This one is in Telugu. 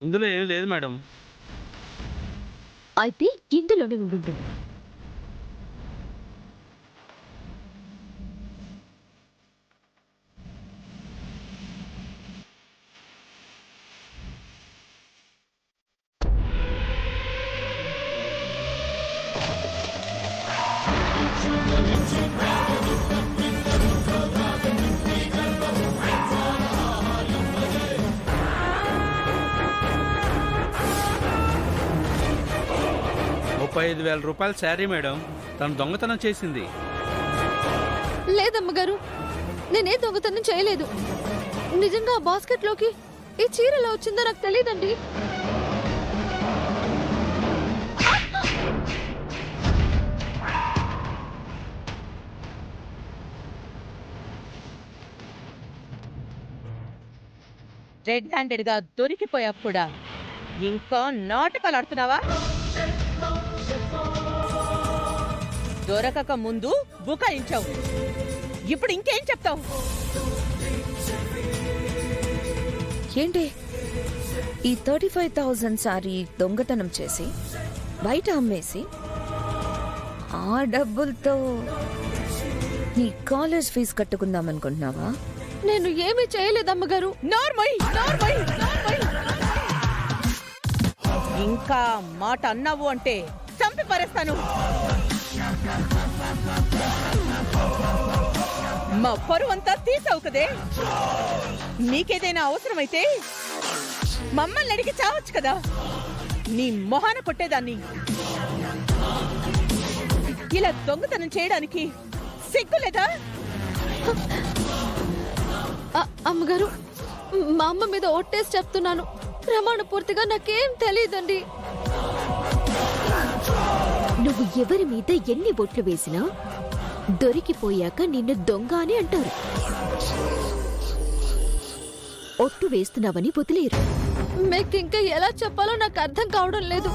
ఇందులో ఏం లేదు మేడం. అయితే ఇందులోనే ఉండుంటుంది. రూపాయలు శారీ మేడం. తను దొంగతనం చేసింది. లేదమ్మగారు, నేనే దొంగతనం చేయలేదు. నిజంగా ఆ బాస్కెట్ లోకి ఈ చీర ఎలా వచ్చిందో నాకు తెలియదండి. రెడ్ హ్యాండెడ్ గా దొరికిపోయాప్పుడా ఇంకా నాటకాలు ఆడుతున్నావా? దొరకక ముందు బుకాయించావు, ఇప్పుడు ఇంకేం చెప్తావు? ఏంటి ఈ 35,000 సారీ దొంగతనం చేసి బయట అమ్మేసి ఆ డబ్బులతో నీ కాలేజ్ ఫీజు కట్టుకుందామనుకుంటున్నావా? నేను ఏమీ చేయలేదమ్మగారు. నార్మల్ నార్మల్ నార్మల్ ఇంకా మాట అన్నావు అంటే చంపి పారేస్తాను. మా పరువంతా తీసావు కదే. నీకేదైనా అవసరమైతే మమ్మల్ని అడిగి చావచ్చు కదా. నీ మొహాన కొట్టేదాన్ని. ఇలా దొంగతనం చేయడానికి సిగ్గులేదా? అమ్మగారు, మా అమ్మ మీద ఒట్టేసి చెప్తున్నాను, ప్రమాణ పూర్తిగా నాకేం తెలియదండి. నువ్వు ఎవరి మీద ఎన్ని బొట్లు వేసినా దొరికిపోయాక నిన్ను దొంగ అని అంటారు. ఒట్టు వేస్తున్నావని వదిలేరు. మీకు ఇంకా ఎలా చెప్పాలో నాకు అర్థం కావడం లేదు.